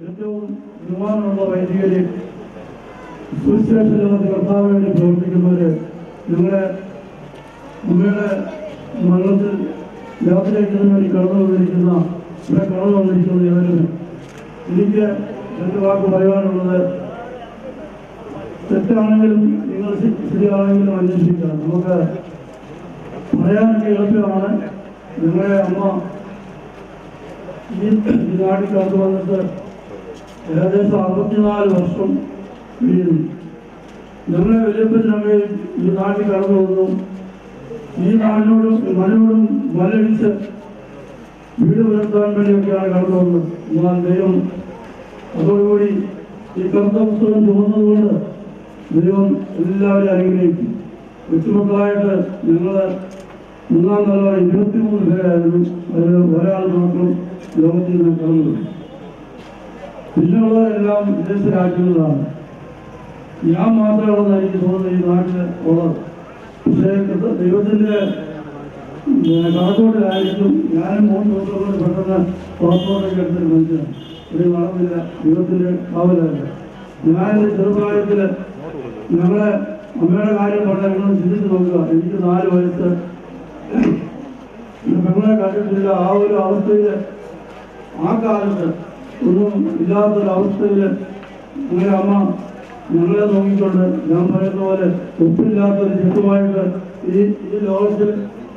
ഏറ്റവും ബഹുമാനമുള്ള വൈദികരെ, സുവിശേഷ ലോകത്ത് കർത്താവിന് വേണ്ടി പ്രവർത്തിക്കുന്നവര്, നിങ്ങളുടെ അമ്മയുടെ മരണത്തിൽ യാത്രയ്ക്കുന്നതിന് വേണ്ടി കടന്നു വന്നിരിക്കുന്ന ഏവരും എനിക്ക് രണ്ട് വാക്ക് പറയാനുള്ളത്, തെറ്റാണെങ്കിലും നിങ്ങൾ ശരിയാണെങ്കിലും അന്വേഷിക്കുക. നമുക്ക് പറയാനൊക്കെ എളുപ്പമാണ്. നിങ്ങളുടെ അമ്മ ഈ നാട്ടിൽ കടന്നു വന്നിട്ട് ഏകദേശം 64 വർഷം കഴിയുന്നു. ഞങ്ങളെ വലിയപ്പനൊക്കെ ഈ നാട്ടിൽ കടന്നു വന്നു. ഈ നാടിനോടും മണ്ണിനോടും മല്ലടിച്ച് വീട് പുലർത്താൻ വേണ്ടിയൊക്കെയാണ് കടന്നു വന്നത്. എന്നാൽ ദൈവം അതോടുകൂടി ഈ കറുത്ത പുസ്തകം ചുമന്നതുകൊണ്ട് ദൈവം എല്ലാവരും അനുഗ്രഹിക്കും. കൊച്ചുമക്കളായിട്ട് ഞങ്ങൾ 3-ാം തലമുറ 23 പേരായിരുന്നു. അതിൽ ഒരാൾ മാത്രം ലോകത്തിൽ നിന്ന് കടന്നു. പിന്നുള്ളവരെല്ലാം വിദേശ രാജ്യങ്ങളാണ്. ഞാൻ മാത്രമാണെന്ന് എനിക്ക് തോന്നുന്നത് ഈ നാട്ടിൽ ഉള്ളത്. പക്ഷേ ദൈവത്തിൻ്റെ കണക്കോട്ടിലായിരിക്കും. ഞാനും 3 ദിവസം കൊണ്ട് പെട്ടെന്ന് പാസ്പോർട്ടൊക്കെ എടുത്തൊരു മനുഷ്യനാണ്. ഒരു നടന്നില്ല, ദൈവത്തിൻ്റെ കാവലല്ല. ഞാൻ എൻ്റെ ചെറുപ്രായത്തിൽ ഞങ്ങളെ അമ്മയുടെ കാര്യം പറഞ്ഞാൽ നിങ്ങൾ ചിന്തിച്ച് നോക്കുക. എനിക്ക് 4 വയസ്സ്, പെങ്ങളെ കണ്ടിട്ടില്ല. ആ ഒരു അവസ്ഥയിൽ, ആ കാലത്ത് ഒന്നും ഇല്ലാത്തൊരവസ്ഥയിൽ അങ്ങനെ അമ്മ ഞങ്ങളെ നോക്കിക്കൊണ്ട്, ഞാൻ പറയുന്ന പോലെ ഒപ്പില്ലാത്തൊരു ചെറുതുമായിട്ട് ഈ ലോകത്തിൽ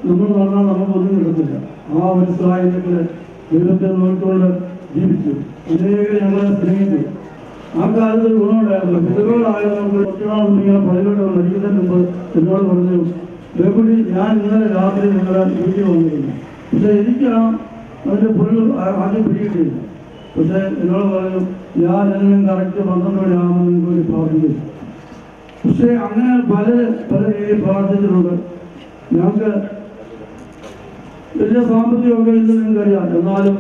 നമ്മൾ നടന്നാൽ നമുക്കൊന്നും കിട്ടത്തില്ല. ആ ഒരു സാഹചര്യത്തിൽ ദൈവത്തെ നോക്കിക്കൊണ്ട് ജീവിച്ചു. അനേകം ഞങ്ങളെ സ്നേഹിച്ചു. ആ കാലത്ത് ഒരു ഗുണമുണ്ടായിരുന്നു. വിധവകളായവർക്ക് ഒറ്റയാളുണ്ടെങ്കിൽ പള്ളിയോട് മരിക്കുന്നതിന് മുമ്പ് എന്നോട് പറഞ്ഞു, ബേക്കുട്ടി, ഞാൻ ഇന്നലെ രാത്രി നിങ്ങളെ വീട്ടിൽ വന്നിരുന്നു. പക്ഷെ എനിക്ക് അതിൻ്റെ പൊരുൾ ആദ്യം പിടികിട്ടിയില്ല. പക്ഷെ എന്നോട് പറഞ്ഞു, ഞാൻ എല്ലാം കറക്റ്റ് 12 മണിയാകുമ്പോൾ നിങ്ങൾക്ക് വേണ്ടി പ്രാർത്ഥിക്കും. പക്ഷെ അങ്ങനെ പല രീതിയിൽ പ്രാർത്ഥിച്ചിട്ടുണ്ട്. ഞങ്ങൾക്ക് വലിയ സാമ്പത്തികമൊക്കെ ഇല്ലെന്ന് നിങ്ങൾക്കറിയാം. എന്നാലും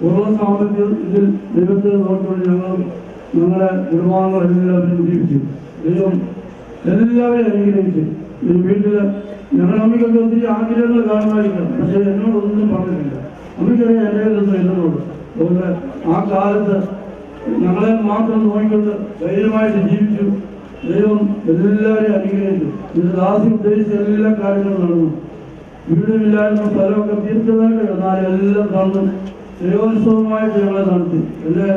ഉള്ള സാമ്പത്തികം ഇതിൽ ദൈവത്തെ നോക്കിക്കൊണ്ട് ഞങ്ങളുടെ കുടുംബാംഗങ്ങളെല്ലാവരും ജീവിച്ചു. ദൈവം എല്ലാവരെയും അനുഗ്രഹിച്ചു. ഈ വീട്ടിൽ ഞങ്ങളുടെ അമ്മയ്ക്കൊക്കെ ഒത്തിരി ആഗ്രഹങ്ങൾ കാണുമായിരിക്കണം. പക്ഷേ എന്നോടൊന്നും പറഞ്ഞിട്ടില്ല. അമ്മയ്ക്കറിയാം എൻ്റെ കയ്യിലൊന്നും എന്നുള്ളത്. അതുകൊണ്ട് ആ കാലത്ത് ഞങ്ങളെ മാത്രം നോക്കിക്കൊണ്ട് ധൈര്യമായിട്ട് ജീവിച്ചു. ദൈവം എല്ലാവരെയും അനുഗ്രഹിച്ചു. ഇത് ദാസി ഉദ്ദേശിച്ച എല്ലാ കാര്യങ്ങളും നടന്നു. വീടുമില്ലായിരുന്ന സ്ഥലമൊക്കെ തീർച്ചയായിട്ട് എന്നാലും എല്ലാം നടന്നു ദൈവോത്സവമായിട്ട് ഞങ്ങളെ നടത്തി. എൻ്റെ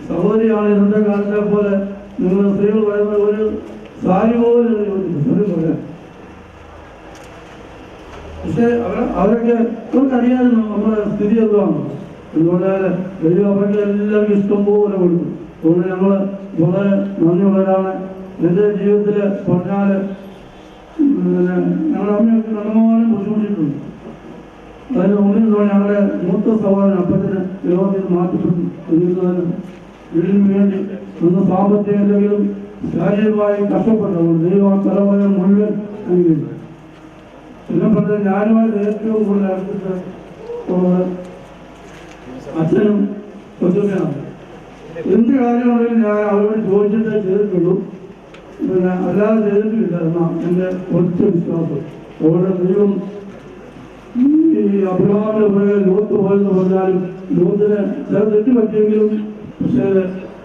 സഹോദരിയാണ് ഇന്നത്തെ കാലത്തെ പോലെ നിങ്ങൾ സ്ത്രീകൾ പറയുന്ന ഒരു സാരി പോലെ പറയാം. പക്ഷെ അവരൊക്കെ അവർക്കറിയാമായിരുന്നു നമ്മുടെ സ്ഥിതി എന്താണ്. എന്തുകൊണ്ടാൽ ദൈവം അവർക്ക് എല്ലാവർക്കും ഇഷ്ടം പോലെ കൊടുക്കും. അതുകൊണ്ട് ഞങ്ങൾ വളരെ നന്ദിയുള്ളവരാണ്. എൻ്റെ ജീവിതത്തിൽ പറഞ്ഞാൽ ഞങ്ങളുടെ അമ്മയൊക്കെ നല്ലമാനം ബുദ്ധിമുട്ടിയിട്ടുണ്ട്. അതിന് മുന്നിൽ ഞങ്ങളുടെ മൂത്ത സഹോദരൻ അപ്പത്തിന് യോഗത്തിൽ മാറ്റപ്പെട്ടു. വീടിന് വേണ്ടി നിന്ന് സാമ്പത്തികം എന്തെങ്കിലും ശാരീരികമായി കഷ്ടപ്പെട്ടതുകൊണ്ട് ദൈവം തലമുറ മുഴുവൻ അനുഗ്രഹിച്ചു. പിന്നെ പറഞ്ഞാൽ ഞാനുമായിട്ട് ഏറ്റവും കൂടുതൽ അടുത്തിട്ട് ഉള്ളത് അച്ഛനും കൊച്ചുമ്മയാണ്. എന്ത് കാര്യമാണെങ്കിലും ഞാൻ അവരോട് ചോദിച്ചിട്ടേ ചെയ്തിട്ടുള്ളൂ. പിന്നെ അല്ലാതെ ചെയ്തിട്ടില്ല എന്നാണ് എൻ്റെ ഒറ്റ വിശ്വാസം. അതുകൊണ്ട് ദൈവം ഈ അബ്രഹാമിന്റെ പോലെ ലോകത്ത് പോയെന്ന് പറഞ്ഞാലും ലോകത്തിന് ചില തെറ്റ് പറ്റിയെങ്കിലും പക്ഷേ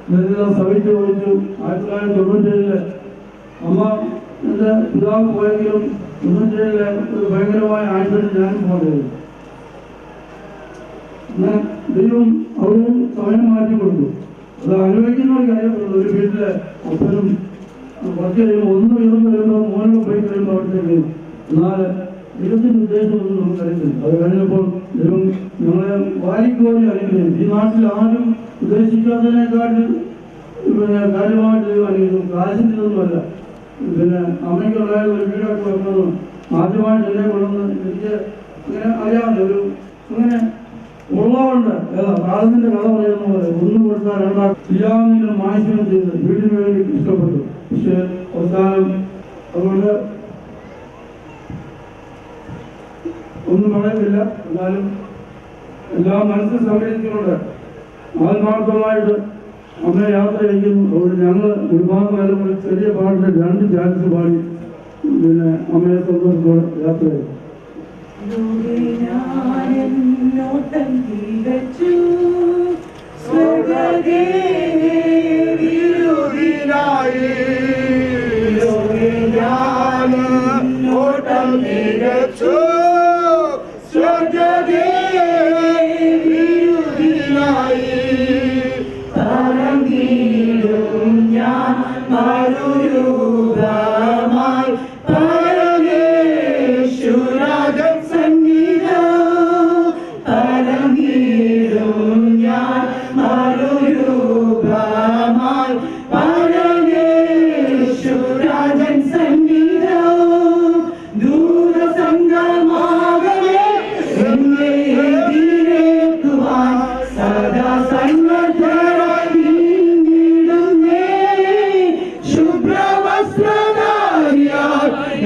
ഇതെല്ലാം സഹിച്ചു ചോദിച്ചു. 1997 അമ്മ എൻ്റെ പിതാവ് പോയെങ്കിലും 97 ഒരു ഭയങ്കരമായ ആഴ്ചയിൽ ഞാനും പോകേണ്ടത്. എന്നാൽ ദൈവം അവരും സമയം മാറ്റി കൊടുത്തു. അത് അനുഭവിക്കുന്ന ഒരു കാര്യമുള്ളൂ. ഒരു വീട്ടിലെ അപ്പനും കുറച്ച് കഴിയുമ്പോൾ ഒന്ന് ഉയർന്നു വരുമ്പോൾ മോനോ പോയി കഴിയുമ്പോൾ അവിടുത്തെ. എന്നാൽ ദൈവത്തിൻ്റെ ഉദ്ദേശമൊന്നും നമുക്കറിയില്ല. അത് കഴിഞ്ഞപ്പോൾ ദൈവം ഞങ്ങളെ വാരിക്കോരി അനുഗ്രഹിക്കും. ഈ നാട്ടിൽ ആരും ഉദ്ദേശിക്കാത്തതിനേക്കാട്ടിൽ പിന്നെ കാര്യമായിട്ട് ദൈവം അനുഗ്രഹിക്കും. കാശിൻ്റെ ഇതൊന്നുമല്ല. പിന്നെ അമ്മയ്ക്കുണ്ടായ ഒരു വീടൊക്കെ വെക്കുന്നത് ആദ്യമായിട്ട് എന്നെ കൊണ്ടുവന്ന് എനിക്ക് ഇങ്ങനെ അറിയാമല്ലോ. ഒരു അങ്ങനെ ഉള്ളതുകൊണ്ട് കാലത്തിൻ്റെ കഥ പറയുന്ന പോലെ ഒന്നും കൊടുത്താൽ ചെയ്യാവുന്നതിന് മാക്സിമം ചെയ്ത് വീടിന് വേണ്ടി ഇഷ്ടപ്പെട്ടു. പക്ഷേ അവസാനം അതുകൊണ്ട് ഒന്നും പറയുന്നില്ല. എന്നാലും എല്ലാം മനസ്സിൽ സംഘടിച്ചുകൊണ്ട് ആത്മാർത്ഥമായിട്ട് അമ്മയെ യാത്ര ചെയ്യുന്നു. അതുകൊണ്ട് ഞങ്ങൾ ഒരുപാട് കാലം ചെറിയ പാട്ടിൽ 2 ചാൻസ് പാടി പിന്നെ അമ്മയെ സന്തോഷത്തോടെ യാത്ര ചെയ്തു. ഓട്ടം തികച്ചു ഞാൻ മറുരൂപമായി പരമേശ്വരാജൻ സന്നിധിയിൽ പരമീടും ഞാൻ മറുരൂപമായി പരമേശ്വരാജൻ സന്നിധിയിൽ ദൂരസംഗമാകവേ എന്നെ എതിരേൽക്കുവാൻ സദാ സന്നദ്ധരായി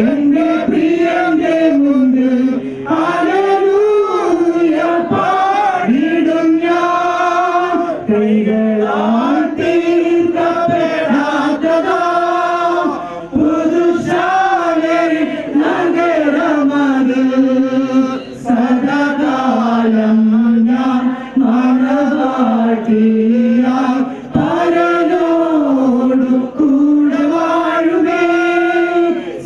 എന്റെ പ്രിയന്റെ മുന്നിൽ ഹല്ലേലൂയ പാടിടും ഞാൻ. കൈകളാൽ തീർക്കപ്പെടാത്തതാ പുതുശാലയിൽ നഗരമതിൽ സദാകാലം ഞാൻ മണവാട്ടിയായി പരനോടു കൂടെ വാഴുകേ.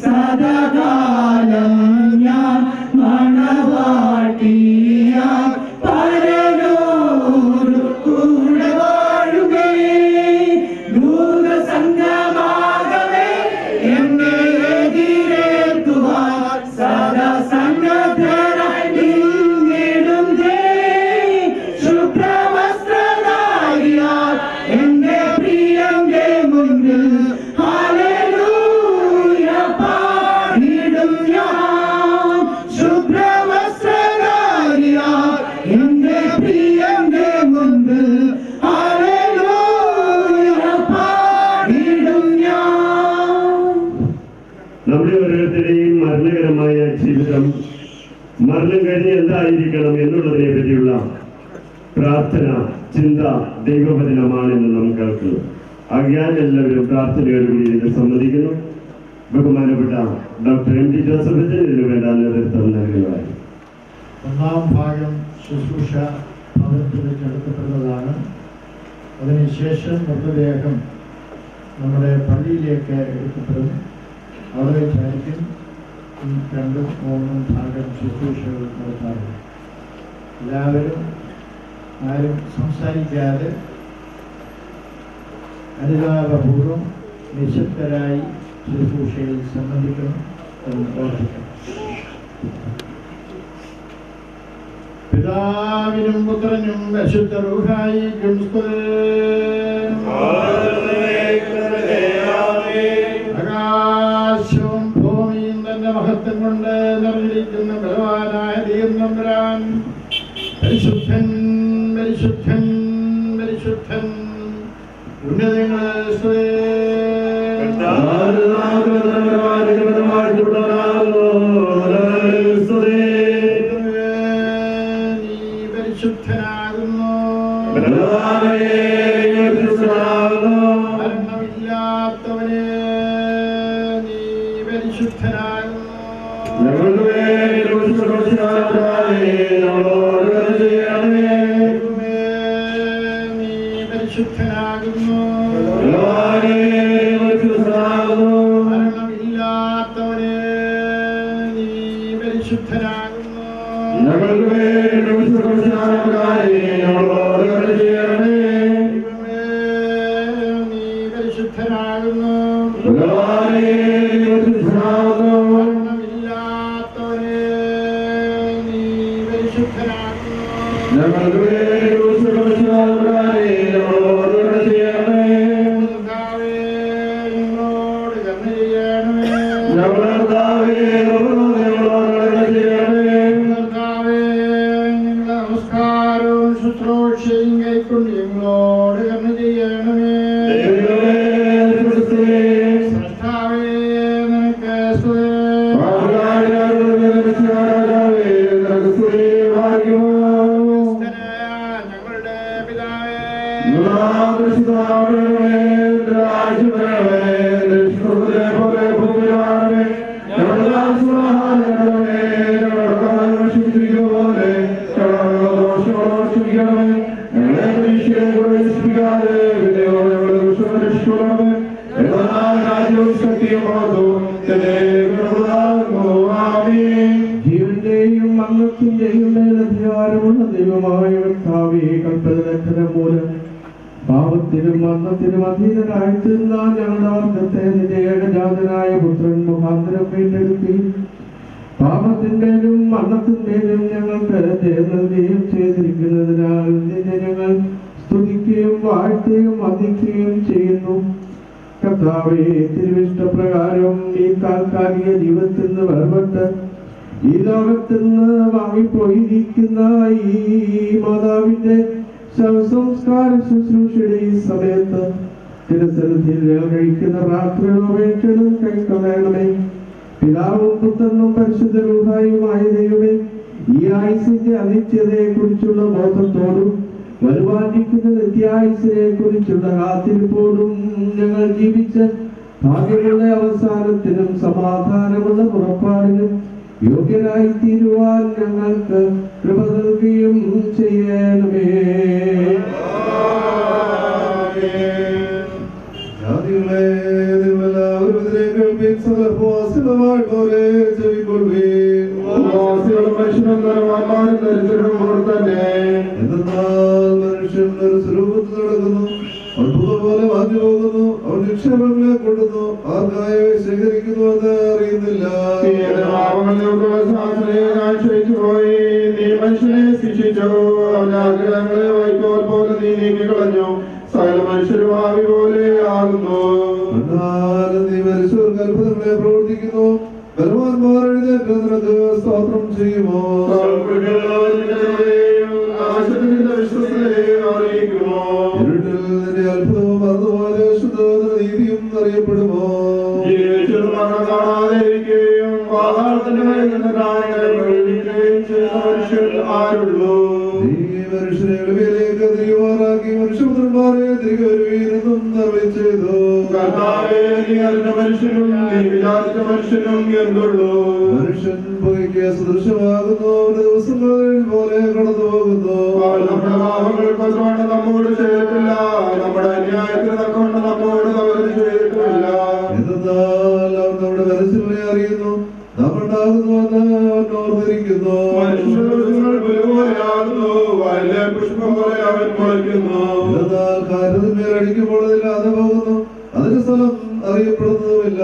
സദാകാലം ഞാൻ മണവാട്ടിയായി പരനോടു കൂടെ വാഴുകേ. ദൂതസംഗമാകവേ എന്നെ എതിരേൽക്കുവാൻ സദാ സന്നദ്ധരായി നിന്നിടും ശുഭ്രവസ്ത്രധാരിയാൽ എന്റെ പ്രിയന്റെ മുന്നിൽ ഹല്ലേലൂയ പാടിടും ഞാൻ. ശുഭ്രവസ്ത്രധാരിയാൽ എന്റെ പ്രിയന്റെ മുന്നിൽ ഹല്ലേലൂയ പാടിടും ഞാൻ. നമ്മുടെ ഓരോരുത്തരുടെയും മരണകരമായ ജീവിതം മരണം കഴിഞ്ഞ് എന്തായിരിക്കണം എന്നുള്ളതിനെ പറ്റിയുള്ള പ്രാർത്ഥന ചിന്ത ദൈവവചനമാണെന്ന് നാം കേൾക്കുന്നു. ആകയാൽ എല്ലാവരും പ്രാർത്ഥനയോടുകൂടി ഇതിനെ സമ്മതിക്കുന്നു. ബഹുമാനപ്പെട്ട ഡോക്ടർ എം ടി ജോസഫ് ഇതിനു വേണ്ട നേതൃത്വം നൽകുന്നതായി. ഒന്നാം ഭാഗം ശുശ്രൂഷ ഭവനത്തിൽ വെച്ച് നടത്തപ്പെടുന്നതാണ്. അതിനുശേഷം മൃതദേഹം നമ്മുടെ പള്ളിയിലേക്ക് എടുക്കപ്പെടും. അവിടെ വെച്ചായിരിക്കും ഈ 2-3 ഭാഗം ശുശ്രൂഷകൾ നടത്താറുണ്ട്. എല്ലാവരും ആരും സംസാരിക്കാതെ അനുതാപപൂർവ്വം നിശബ്ദരായി ശുശ്രൂഷയിൽ സംബന്ധിക്കണം എന്ന് ഓർമ്മിക്കണം. പിതാവിനും പുത്രനും പരിശുദ്ധ റൂഹായിക്കും സ്തുതി. ആകാശവും ഭൂമിയും തന്റെ മഹത്വം കൊണ്ട് നിറഞ്ഞിരിക്കുന്ന ബലവാനായ ദൈവം പരിശുദ്ധൻ പരിശുദ്ധൻ പരിശുദ്ധൻ ഉന്നതങ്ങളെ സ്തുതി. നീ പരിശുദ്ധനാകുന്നു, മരണമില്ലാത്തവനെ നീ പരിശുദ്ധനാകുന്നു. നീ പരിശുദ്ധനാകുന്നു, മരണമില്ലാത്തവനെ നീ പരിശുദ്ധനാകുന്നു. നീ പരിശുദ്ധനാകുന്നു, മരണമില്ലാത്തവനെ നീ പരിശുദ്ധനാകുന്നു. ഞങ്ങളോട് കരുണ ചെയ്യണമേ. ഞങ്ങളുടെ നമസ്കാരവും ശുശ്രൂഷയും കൈക്കൊണ്ട് ഞങ്ങളോട് കരുണ ചെയ്യണമേ. സ്രഷ്ടാവേ, നിനക്ക് സ്തുതി. ഞങ്ങളുടെ മരണത്തിന്റെയും മേലധികാരമുള്ള ദൈവമായ കർത്താവേ, കൽപ്പന മൂലം പാപത്തിനും മരണത്തിനും അധീനരായി തീർന്ന ഞങ്ങളുടെ വർഗത്തെ നിന്റെ ഏകജാതനായ പുത്രൻ മുഖാന്തരം വീണ്ടെടുക്കുകയും പാപത്തിന്മേലും മരണത്തിന്മേലും ഞങ്ങൾക്ക് ജയം നൽകുകയും ചെയ്തിരിക്കുന്നതിനാൽ നിന്നെ ഞങ്ങൾ സ്തുതിക്കുകയും വാഴ്ത്തുകയും വന്ദിക്കുകയും ചെയ്യുന്നു. കർത്താവേ, തിരുവിഷ്ടപ്രകാരം ഈ താൽക്കാലിക ജീവിതത്തിൽ നിന്ന് വേർപെട്ട് ഈ ലോകത്തിൽ നിന്ന് വാങ്ങിപ്പോയിരിക്കുന്ന ഈ മാതാവിന്റെ ശവസംസ്കാര ശുശ്രൂഷയുടെ ഈ സമയത്ത് തിരുസന്നിധിയിൽ കഴിക്കുന്ന പ്രാർത്ഥനകളും അപേക്ഷകളും കൈക്കൊള്ളണമേ. പിതാവും പുത്രനും പരിശുദ്ധ റൂഹായുമായ ദൈവമേ, ഈ ആയുസിന്റെ അനിത്യതയെ കുറിച്ചുള്ള ബോധത്തോടും വരുവാനിരിക്കുന്ന നിത്യായുസിനെ കുറിച്ചുള്ള കാത്തിരിപ്പോടും ഞങ്ങൾ ജീവിച്ച് ഭാഗ്യമുള്ള അവസാനത്തിനും സമാധാനമുള്ള പുറപ്പാടിനും യോഗ്യരായി തീരുവാൻ ഞങ്ങൾക്ക് കൃപ നൽകുകയും ചെയ്യണമേ. ജാതികളെ നിങ്ങളെല്ലാവരും ഇതിനെ കേൾപ്പീൻ, സകലഭൂവാസികളുമായുള്ളവരെ ചെവിക്കൊള്ളുവീൻ. എന്തെന്നാൽ മനുഷ്യൻ ഒരു സ്വരൂപത്തിൽ നടക്കുന്നു, അത്ഭുതം പോലെ മാഞ്ഞു പോകുന്നു. അവൻ നിക്ഷേപങ്ങളെ കൊണ്ടുന്നു, ആർക്കായി ശേഖരിക്കുന്നു എന്ന് അറിയുന്നില്ല. പോയി നീ മനുഷ്യനെ ശിക്ഷിച്ചു, അവന്റെ ആഗ്രഹങ്ങളെ വൈക്കോൽ പോലെ നീ നീക്കിക്കളഞ്ഞു. സകല മനുഷ്യരും ആവി പോലെ ആകുന്നു. നീ മനുഷ്യർക്ക് അത്ഭുതങ്ങളെ പ്രവർത്തിക്കുന്നു. ബലവാന്മാർ എഴുന്നേറ്റ് നിനക്ക് സ്തോത്രം ചെയ്യുമോ? ഇരുട്ടിൽ നിന്റെ അത്ഭുതവും അതുപോലെ ശുദ്ധ നീതിയും അറിയപ്പെടുമോ? കാണാതെയിരിക്കുകയും പാതാളത്തിന്റെ ആരുള്ളൂ? നീ മനുഷ്യരെ എളിമയിലേക്ക് തിരിയുമാറാക്കി മനുഷ്യപുത്രന്മാരെ തിരികെ വരുവീരെന്നും അരുളി ചെയ്തു. മനുഷ്യനും നീ വിചാരിച്ച മനുഷ്യനും എന്തുള്ളൂ? മനുഷ്യൻ പുകയ്ക്ക് സദൃശമാകുന്നു, അവന്റെ ദിവസങ്ങൾ പോലെ കടന്നു പോകുന്നു. നമ്മുടെ പാപങ്ങൾക്കൊന്നുകൊണ്ട് നമ്മോട് ചെയ്തിട്ടില്ല, നമ്മുടെ അന്യായത്തിന് തക്കൊണ്ട് നമ്മോട് തവറ് ചെയ്തിട്ടില്ല. എന്നാൽ അവൻ നമ്മുടെ മനസ്സിനെ അറിയുന്നു, നാം ഉണ്ടാകുന്നുവെന്ന് അവൻ ഓർത്തിരിക്കുന്നു. മനുഷ്യങ്ങൾ പുലുപോലെയാകുന്നു, വയലിലെ പുഷ്പം പോലെ അവൻ മുളയ്ക്കുന്നു. എന്നാൽ കാറ്റത്തിന്മേൽ അടിക്കുമ്പോൾ അതില്ലാതെ പോകുന്നു, അതിന്റെ സ്ഥലം അറിയപ്പെടുന്നതുമില്ല.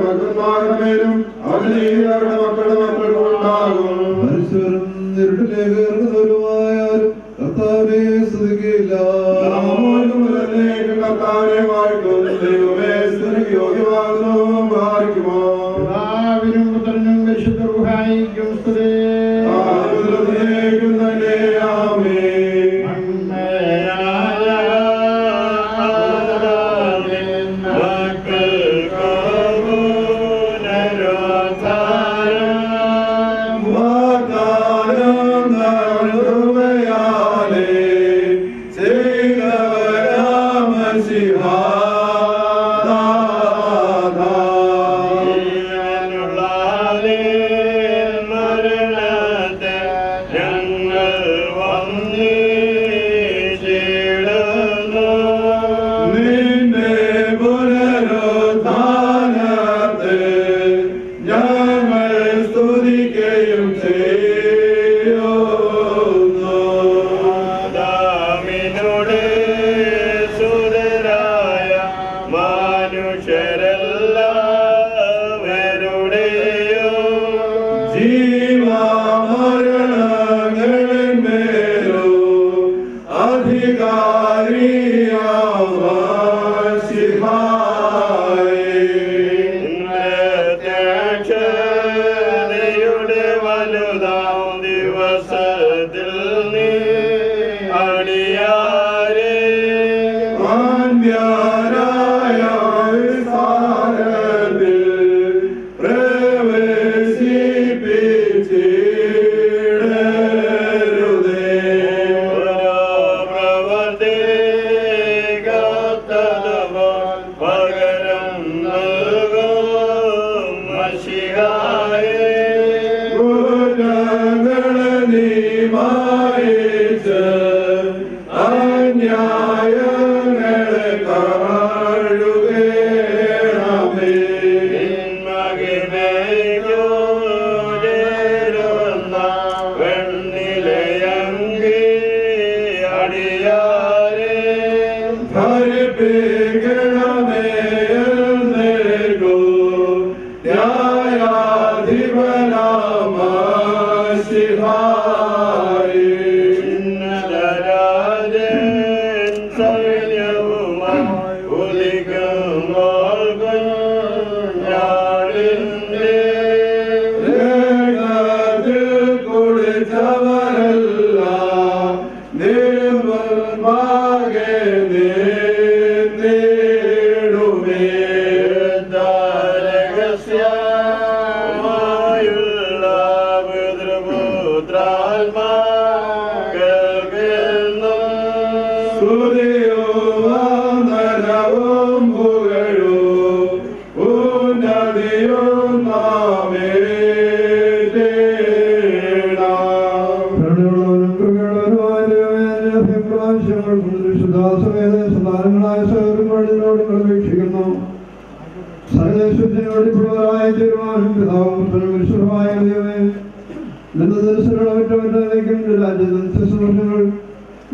ഭക്തന്മാരുടെ മേലും അവന്റെ നീതിയുടെ മക്കളുടെ മക്കൾക്കും ഉണ്ടാകും. മനുഷ്യരും ഇരുട്ടിലേക്ക് ഇറങ്ങുന്നവരുമായാലും കർത്താവിനെ സ്തുതിക്കുകയില്ല. കർത്താവിനെ വാഴ്ത്തും. ദൈവമേ, സ്തുതിക്ക് യോഗ്യമാകുന്നു. ഭാരിക്കുമോ? പിതാവിനും പുത്രനും പരിശുദ്ധ റൂഹായിക്കും സ്തുതി. തന്നെ ആമേൻ. പ്രവേശിപ്പി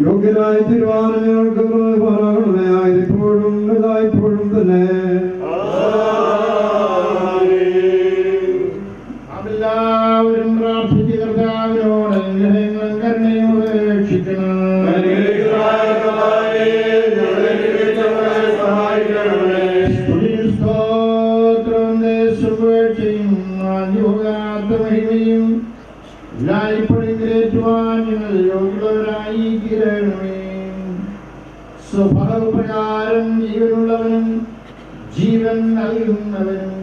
യോഗ്യരായി തീരുമാനം ഞങ്ങൾക്ക് പോരാകണമേ ആയിരിപ്പോഴും ഇതായിപ്പോഴും തന്നെ എല്ലാവരും പ്രാർത്ഥിച്ച് കർത്താവിനോട് അനുഗ്രഹങ്ങളും കരുണയോട് രക്ഷിക്കണം. സ്തോത്രം ദേശം മഹിമയും എല്ലായ്പ്പോഴും ഗ്രഹിക്കുവാൻ ഞങ്ങൾ യോഗ്യരായി തീരണമേ. സ്വഭാവപ്രകാരം ജീവനുള്ളവനും ജീവൻ നൽകുന്നവനും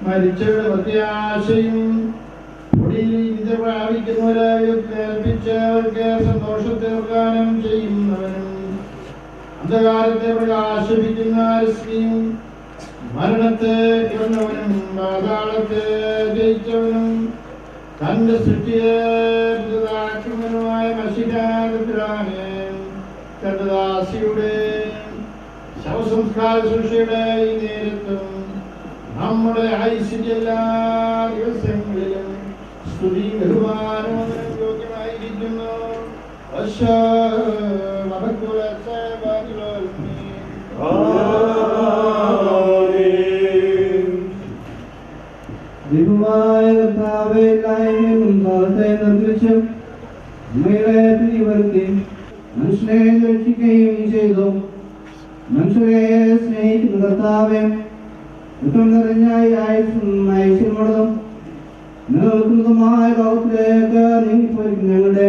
മരിച്ചവരുടെ പ്രത്യാശയും പൊടിയിൽ വിദ്യ പ്രാപിക്കുന്നവരെ ഏൽപ്പിച്ചവർക്ക് സന്തോഷത്തെ പ്രദാനം ചെയ്യുന്നവനും അന്ധകാരത്തെ പ്രകാശിപ്പിക്കുന്ന രശ്മിയും മരണത്തെ കൊന്നവനും പാതാളത്തെ ജയിച്ചവനും തന്റെ സൃഷ്ടിയെ പുതുതാക്കുന്നവനുമായ മഷികാരത്തിലാണ് തന്റെ ദാസിയുടെ ശവസംസ്കാര ശുശ്രൂഷയുടെ ഈ നേരത്തും നമ്മുടെ ആയുസ്സിന്റെ എല്ലാ ദിവസങ്ങളിലും സ്തുതി ബഹുമാനവും യോഗ്യമായിരിക്കുന്നു. ദൈവമായ കർത്താവേ, എല്ലായ്മയും കാലത്തെ നിർമ്മിച്ചു നമ്മയുടെ പിരിവരുത്തി മനുഷ്യനെ രക്ഷിക്കുകയും ചെയ്തു. മനുഷ്യരെ സ്നേഹിക്കുന്ന കർത്താവേ, യുദ്ധം നിറഞ്ഞ ഐശ്വര്യമുള്ളതും നിലനിൽക്കുന്നതുമായ ലോകത്തിലേക്ക് നീങ്ങിപ്പോയിരിക്കും ഞങ്ങളുടെ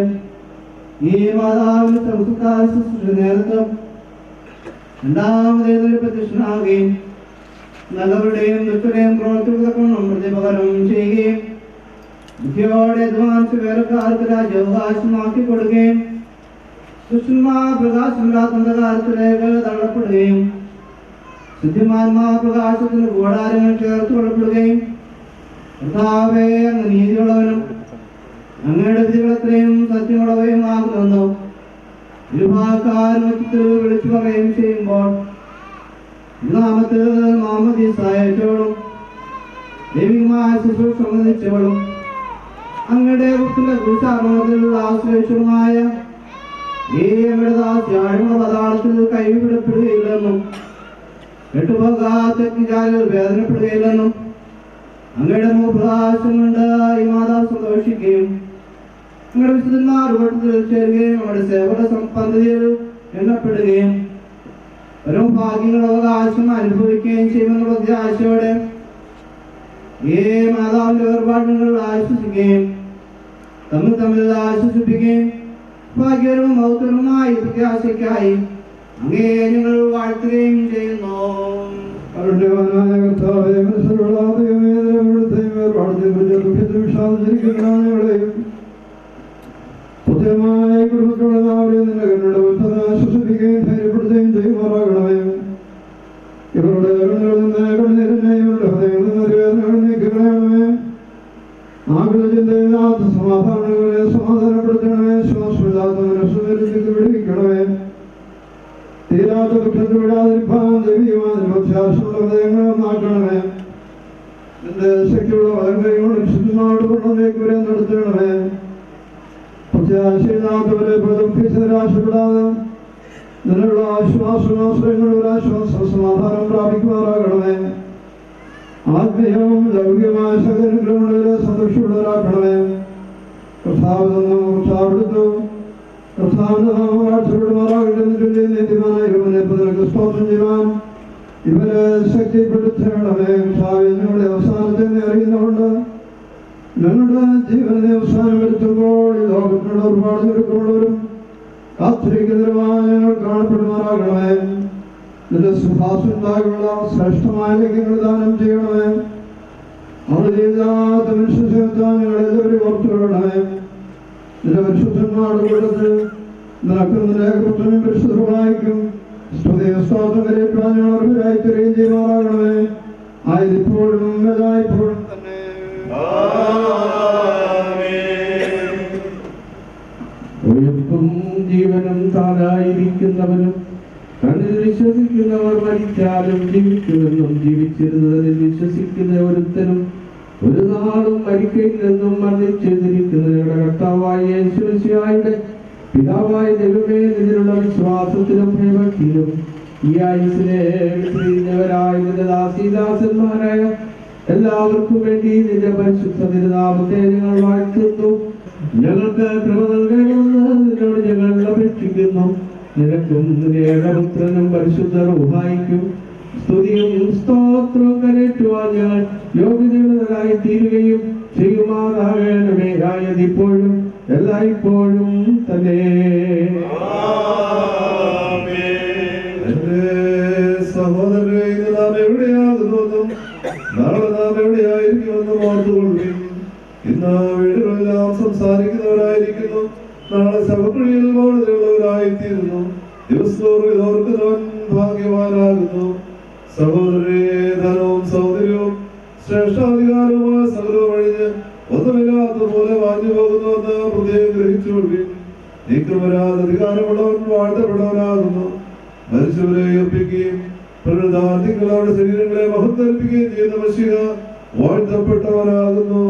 ഈ മാതാവിന്റെ സംസ്കാര ശുശ്രൂഷ നേരത്ത് രണ്ടാമതേതൊരു പ്രത്യക്ഷനാകുകയും നല്ലവരുടെയും ദുഷ്ടരുടെയും പ്രവർത്തികളൊക്കെ പ്രതിപകരം ചെയ്യുകയും ബുദ്ധിയോടെ അധ്വാനിച്ച് വേലക്കാർക്ക് രാജ്യാവകാശമാക്കി കൊടുക്കുകയും ദുഷ്ടന്മാർ പ്രകാശമില്ലാത്ത അന്ധകാരത്തിലേക്ക് തള്ളപ്പെടുകയും ശുദ്ധിമാന്മാർ പ്രകാശത്തിന് കൂടാരങ്ങൾ ചേർത്ത് കൊള്ളപ്പെടുകയും കർത്താവേ, അങ്ങ് നീതിയുള്ളവനും അങ്ങയുടെ വിധികളത്രയും സത്യമുള്ളവയും ആകുന്നു ഇരുഭാഗക്കാരും വിളിച്ചു പറയുകയും ചെയ്യുമ്പോൾ നാമത്തിൽ മാമോദീസായവളും ദൈവികമായ ശുശ്രൂഷ സംബന്ധിച്ചവളും അങ്ങയുടെ ക്രൂശാരോഹണത്തിൽ ആശ്രയിച്ചതുമായ ഈ അങ്ങയുടെ ദാസ്യാഴമുള്ള പതാളത്തിൽ കൈവിടപ്പെടുകയില്ലെന്നും കെട്ടുപോകാത്തജ്ഞാനികൾ വേദനപ്പെടുകയില്ലെന്നും അങ്ങയുടെ മുഖപ്രകാശം കൊണ്ട് ഈ മാതാവ് സന്തോഷിക്കുകയും അങ്ങയുടെ വിശുദ്ധന്മാർ കൂട്ടത്തിൽ ചേരുകയും അങ്ങയുടെ സേവക പദ്ധതിയിൽ എണ്ണപ്പെടുകയും ഓരോ ഭാഗ്യങ്ങൾ അവകാശം അനുഭവിക്കുകയും ചെയ്യുമെന്ന പ്രത്യാശയോടെ ഈ മാതാവിന്റെ വേർപാടുകൾ ആശ്വസിക്കുകയും തമ്മിൽ ആശ്വസിപ്പിക്കുകയും ഭാഗ്യവും മൗത്തരവുമായി പ്രത്യാശയ്ക്കായി അങ്ങേ ഞങ്ങൾ വാഴ്ത്തുകയും ചെയ്യുന്നു. കരുണ്യവാനായ കർത്താവേ, മനസ്സിലുള്ള ദൈവമേ, അവിടുത്തെയും വേർപാടിനെക്കുറിച്ച് ദുഃഖത്തിൽ വിഷാദിച്ചിരിക്കുന്നവരെയും പുത്രമായ കുടുംബത്തോടെല്ലാവരെയും നിന്റെ കരുണയുടെ ഉത്തരം ആശ്വസിപ്പിക്കുകയും ധൈര്യപ്പെടുത്തുകയും ചെയ്യുമാറാകണമേ. ഇവരുടെ കരുണകളിൽ നിന്ന് കണ്ണീരിനെയും ഇവരുടെ ഹൃദയങ്ങളിൽ നിന്ന് വേദനകൾ നീക്കിക്കളയണമേ. ആകുല ചിന്തയില്ലാത്ത സമാധാനങ്ങളെ സമാധാനപ്പെടുത്തണമേ. ശ്വാസമില്ലാത്ത മനസ്സുനിരുത്തിക്ക് വിടുവിക്കണമേ. തീരാത്ത ദുഃഖത്തിൽ വിടാതിരിപ്പാൻ ദൈവികമായ പ്രത്യാശയുള്ള ഹൃദയങ്ങളെ ഒന്നാക്കണമേ. നിന്റെ ശക്തിയുള്ള വലങ്കൈകൊണ്ട് വിശുദ്ധമായിട്ട് കൊണ്ടേക്കുവരെ നടത്തണമേ. പ്രത്യാശയില്ലാത്തവരെ പ്രദുഃഖിച്ചവരാശപ്പെടാതെ നിന്നുള്ള ആശ്വാസമാശ്രയങ്ങളുടെ ആശ്വാസ സമാധാനം പ്രാപിക്കുമാറാകണമേ. ആത്മീയവും ലൗകികമായ സകലങ്ങളുടെ സന്തോഷമുള്ളവരാക്കണമേ. ഇവരെ ശക്തിപ്പെടുത്തണമേ. ഞങ്ങളുടെ അവസാനത്തെ അറിയുന്നുകൊണ്ട് ഞങ്ങളുടെ ജീവനെ അവസാനം വരുത്തുമ്പോൾ ഈ ലോകത്തിനുള്ള ഒരുപാട് ചുരുക്കമുള്ളവരും കാത്തിരിക്കുന്നവരുമായ ഞങ്ങൾ കാണപ്പെടുമാറാകണമേ. നിന്റെ സുഭാസുണ്ടായുള്ള ശ്രേഷ്ഠമായ ലക്ഷ്യങ്ങൾ ദാനം ചെയ്യണമേ. അവരുടെ ജീവിതാത്ത മനുഷ്യസേവത്താൻ ഞങ്ങളെല്ലാവരും ഓർത്തുകൊള്ളണമേ. നിന്റെ പരിശുദ്ധന്മാരുടെ കൂട്ടത്തിൽ നിനക്കും നിന്റെ ഏകപുത്രനും പരിശുദ്ധമായിരിക്കും സ്തുതിയോസ്തോത്രം കരയേറ്റുവാൻ ഞങ്ങൾ അർഹരായി തീരുകയും ചെയ്യുമാറാകണമേ. ആയതിപ്പോഴും എല്ലായ്പ്പോഴും തന്നെ. ഒഴുക്കും ജീവനും താനായിരിക്കുന്നവനും കണ്ണിൽ വിശ്വസിക്കുന്നവർ മരിച്ചാലും ജീവിക്കുമെന്നും ജീവിച്ചിരുന്നതിൽ വിശ്വസിക്കുന്ന ഒരുത്തനും ഒരു നാളും മരിക്കയില്ലെന്നും മരണിച്ചെതിരിക്കുന്ന ഞങ്ങളുടെ കർത്താവായ യേശുമിശിഹായുടെ പിതാവായ ദൈവമേ, ഇതിലുള്ള വിശ്വാസത്തിലും ഭയഭക്തിയിലും ഈ ആയുസ്സിനെ പിരിഞ്ഞവരായ നിന്റെ ദാസീദാസന്മാരായ എല്ലാവർക്കും വേണ്ടി നിന്റെ പരിശുദ്ധ തിരുനാമത്തെ ഞങ്ങൾ വാഴ്ത്തുന്നു. ഞങ്ങൾക്ക് കൃപ നൽകണമെന്ന് നിന്നോട് ഞങ്ങൾ അപേക്ഷിക്കുന്നു. നിനക്കും നിന്റെ ഏകപുത്രനും പരിശുദ്ധ റൂഹായിക്കും സ്തുതിയും സ്തോത്രവും കരേറ്റുവാൻ ഞങ്ങൾ യോഗ്യതയുള്ളവരായി തീരുകയും ചെയ്യുമാറാകണമേ. ആയതിപ്പോഴും എല്ലായ്പ്പോഴും തന്നെ. സഹോദരരെ, ഇന്ന് നാം എവിടെയാകുന്നുവെന്നും നാളെ നാം എവിടെയായിരിക്കുമെന്നും ഓർത്തുകൊള്ളുകയും ഇന്ന് വീടുകളെല്ലാം സംസാരിക്കുന്നവരായിരിക്കുന്നു, നാളെ ശവക്കുഴിയിൽ മോചനമുള്ളവരായിത്തീരുന്നു. ദിവസത്തോറും ഇതോർക്കുന്നവൻ ഭാഗ്യവാനാകുന്നു. സഹോദരരെ, ധനവും സൗന്ദര്യവും ശ്രേഷ്ഠാധികാരവുമായ സകലവും ഒഴിഞ്ഞ് ഒന്നുമില്ലാത്ത പോലെ വാഞ്ഞു പോകുന്നുവെന്ന് പ്രത്യേകം ഗ്രഹിച്ചുകൊള്ളുകയും നീക്കവരാതെ അധികാരമുള്ളവൻ വാഴ്ത്തപ്പെട്ടവനാകുന്നു. മരിച്ചവരെ ഉയർപ്പിക്കുകയും പ്രകൃതാർത്ഥികളുടെ ശരീരങ്ങളെ മഹത്കരിപ്പിക്കുകയും ചെയ്യുന്ന മനുഷ്യ വാഴ്ത്തപ്പെട്ടവനാകുന്നു.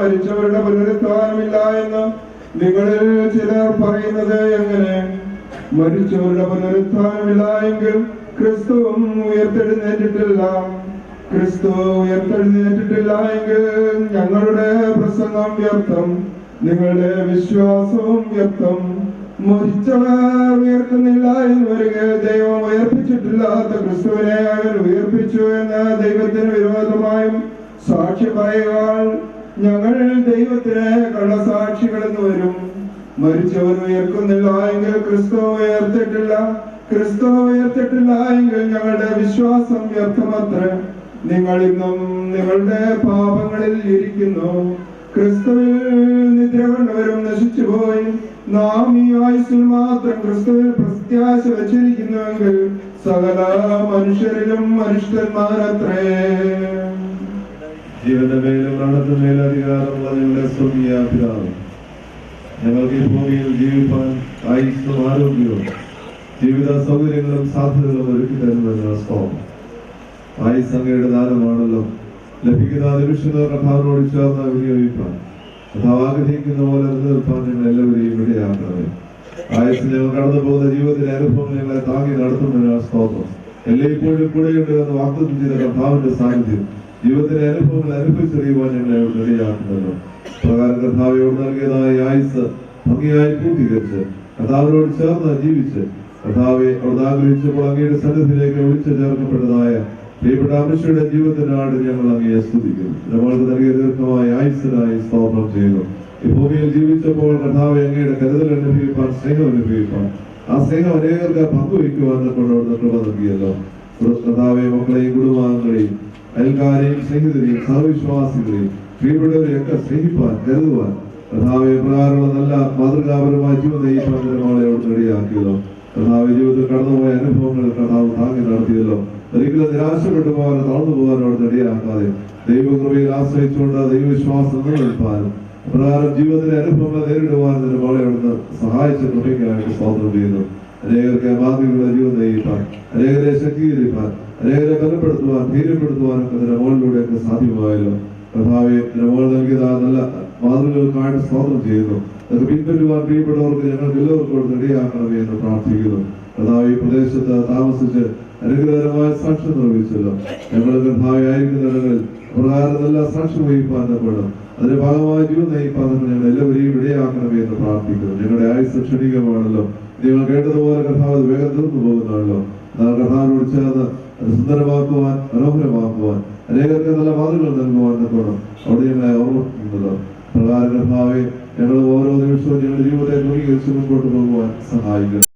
മരിച്ചവരുടെ പുനരുത്ഥാനമില്ല എന്ന് നിങ്ങളിൽ ചിലർ പറയുന്നത് എങ്ങനെ? മരിച്ചവരുടെ പുനരുത്ഥാനമില്ല എങ്കിൽ ക്രിസ്തുവും ഉയർത്തെഴുന്നേറ്റിട്ടില്ല. ക്രിസ്തു ഉയർത്തെഴുന്നേറ്റിട്ടില്ല എങ്കിൽ ഞങ്ങളുടെ പ്രസംഗം വ്യർത്ഥം, നിങ്ങളുടെ വിശ്വാസവും വ്യർത്ഥം. മരിച്ചവർ ഉയർത്തുന്നില്ല എന്ന് വരിക ദൈവം ഉയർപ്പിച്ചിട്ടില്ലാത്ത ക്രിസ്തുവിനെ അവൻ ഉയർപ്പിച്ചു എന്ന് ദൈവത്തിന് വിരോധമായും സാക്ഷി പറയുവാൻ ഞങ്ങൾ ദൈവത്തിന് കള്ളസാക്ഷികളെന്ന് വരും. മരിച്ചവർ ഉയർക്കുന്നില്ല എങ്കിൽ ക്രിസ്തു ഉയർത്തിട്ടില്ല. ക്രിസ്തു ഉയർത്തിട്ടില്ല എങ്കിൽ ഞങ്ങളുടെ വിശ്വാസം വ്യർത്ഥമത്രേ. നിങ്ങൾ ഇന്നും നിങ്ങളുടെ പാപങ്ങളിൽ ഇരിക്കുന്നു. ക്രിസ്തുവിൽ നിദ്ര കൊണ്ടവരും നശിച്ചുപോയി. നാം ഈ ആയുസ്സിൽ മാത്രം ക്രിസ്തുവിൽ പ്രത്യാശ വച്ചിരിക്കുന്നുവെങ്കിൽ സകല മനുഷ്യരിലും മനുഷ്യന്മാരത്രേ. ജീവന്റെ മേലും മരണത്തിന്റെ മേലും അധികാരമുള്ള ഞങ്ങളുടെ സ്വർഗീയ പിതാവേ, ഞങ്ങൾക്ക് ഈ ഭൂമിയിൽ ജീവിപ്പാൻ ആയുസ്സും ആരോഗ്യവും ജീവിത സൗകര്യങ്ങളും സാധ്യതകളും ഒരുക്കി തരുന്നതിന് സ്തോത്രം. ആയുസ് അങ്ങയുടെ ദാനമാണല്ലോ. ലഭിക്കുന്ന നിമിഷങ്ങളുടെ കഥാവിനോട് ചേർന്ന് വിനിയോഗിപ്പാൻ കഥാവ് ആഗ്രഹിക്കുന്ന പോലെ നിലനിൽപ്പാൻ ഞങ്ങൾ എല്ലാവരെയും ഇടയാക്കണമേ. ആയുസ് ഞങ്ങൾ കടന്നു പോകുന്ന ജീവിതത്തിലെ അനുഭവം ഞങ്ങളെ താങ്ങി നടത്തുന്നതിന് സ്തോത്രം. എല്ലായ്പ്പോഴും കൂടെയുണ്ട് എന്ന് വാഗ്ദത്തം ചെയ്ത കഥാവിന്റെ സാന്നിധ്യം ജീവിതത്തിലെ അനുഭവങ്ങൾ അനുഭവിച്ചറിയുവാൻ ഞങ്ങളെ ഇടയാക്കുന്നല്ലോ. പ്രകാരം കർത്താവയോട് നൽകിയതായ ആയുസ് ഭംഗിയായി പൂർത്തീകരിച്ച് കർത്താവിനോട് ചേർന്ന് ജീവിച്ച് കർത്താവെ അവിടുന്ന് ആഗ്രഹിച്ചപ്പോൾ അങ്ങയുടെ സന്നിധിയിലേക്ക് വിളിച്ചു ചേർക്കപ്പെട്ടതായ പ്രിയപ്പെട്ട മനുഷ്യരുടെ ജീവിതത്തിനാണ് ഞങ്ങൾ അങ്ങയെ സ്തുതിക്കുന്നു. നമ്മൾക്ക് നൽകിയ ദീർഘമായ ആയുസ്സിനായി സ്തോത്രം ചെയ്യുന്നു. ഈ ഭൂമിയിൽ ജീവിച്ചപ്പോൾ കർത്താവെ അങ്ങയുടെ കരുതൽ അനുഭവിപ്പാൻ, സ്നേഹം അനുഭവിപ്പാൻ, ആ സ്നേഹം അനേകർക്ക് പങ്കുവയ്ക്കുവാൻ കൊണ്ടോട് കൃപ നൽകിയല്ലോ. കർത്താവെ മക്കളെയും കുടുംബാംഗങ്ങളെയും അയൽക്കാരെയും സ്നേഹിതരെയും സഹവിശ്വാസികളെയും പ്രിയപ്പെട്ടവരെയൊക്കെ സ്നേഹിപ്പാൻ, കരുതുവാൻ കർത്താവെ പ്രകാരമുള്ള നല്ല മാതൃകാപരമായ ജീവിതം നയിപ്പാൻ നമ്മളെ അവിടെ ഇടയാക്കിയല്ലോ. കർത്താവ് ജീവിതത്തിൽ കടന്നുപോയ അനുഭവങ്ങൾ കർത്താവ് താങ്ങി നടത്തിയല്ലോ. ഒരിക്കലും നിരാശപ്പെട്ടു പോകാനോ തളർന്നു പോകാനോ അവിടെ ഇടയാക്കാതെ ദൈവകൃപയിൽ ആശ്രയിച്ചുകൊണ്ട് ദൈവവിശ്വാസം നിലനിൽപ്പാനും പ്രകാരം ജീവിതത്തിലെ അനുഭവങ്ങൾ നേരിടുവാനും നമ്മളെ അവിടുന്ന് സഹായിച്ച കൃപയ്ക്കായിട്ട് സ്തോത്രം ചെയ്യുന്നു. അനേകർക്ക് മാതൃകയുടെ ജീവിതം നയിപ്പാൻ, അനേകരെ ശക്തീകരിപ്പാൻ, അനേകരെ ബലപ്പെടുത്തുവാൻ, ധൈര്യപ്പെടുത്തുവാനൊക്കെ അതിന്റെ മുകളിലൂടെയൊക്കെ സാധ്യമായല്ലോ. കർത്താവെ നമ്മൾ നൽകിയതാ നല്ല മാതൃകകൾക്കായിട്ട് സ്തോത്രം ചെയ്യുന്നു. അത് പിൻപറ്റുവാൻ പ്രിയപ്പെട്ടവർക്ക് ഞങ്ങൾക്ക് എല്ലാവർക്കും ഇടയാക്കണമേ എന്ന് പ്രാർത്ഥിക്കുന്നു. കർത്താവ് ഈ പ്രദേശത്ത് താമസിച്ച് അനുഗ്രഹകരമായ സാക്ഷ്യം നിർവഹിച്ചല്ലോ. ഞങ്ങൾ കർത്താവ് ആയിരിക്കുന്നിടങ്ങളിൽ പ്രകാരം നല്ല സാക്ഷ്യം വഹിപ്പാൻ പെടും. അതിന്റെ ഭാഗമായ ജീവിതം നയിപ്പാൻ ഞങ്ങൾ എല്ലാവരെയും ഇടയാക്കണമേ എന്ന് പ്രാർത്ഥിക്കുന്നു. ഞങ്ങളുടെ ആയുസ് ക്ഷണികമാണല്ലോ. നിങ്ങൾ കേട്ടതുപോലെ കർത്താവ് വേഗം തീർന്നു പോകുന്നതാണല്ലോ. കർത്താവിനോട് ചേർന്ന് അത് സുന്ദരമാക്കുവാൻ, മനോഹരമാക്കുവാൻ, അനേകർക്ക് നല്ല മാതൃകൾ നൽകുവാൻ വേണം അവിടെ ഞങ്ങളെ ഓർമ്മിപ്പിക്കുന്നത്. പ്രകാരം കർത്താവെ ഞങ്ങൾ ഓരോ നിമിഷവും ഞങ്ങളുടെ ജീവിതത്തെ ക്രമീകരിച്ച് മുൻപോട്ട് പോകുവാൻ സഹായിക്കണം.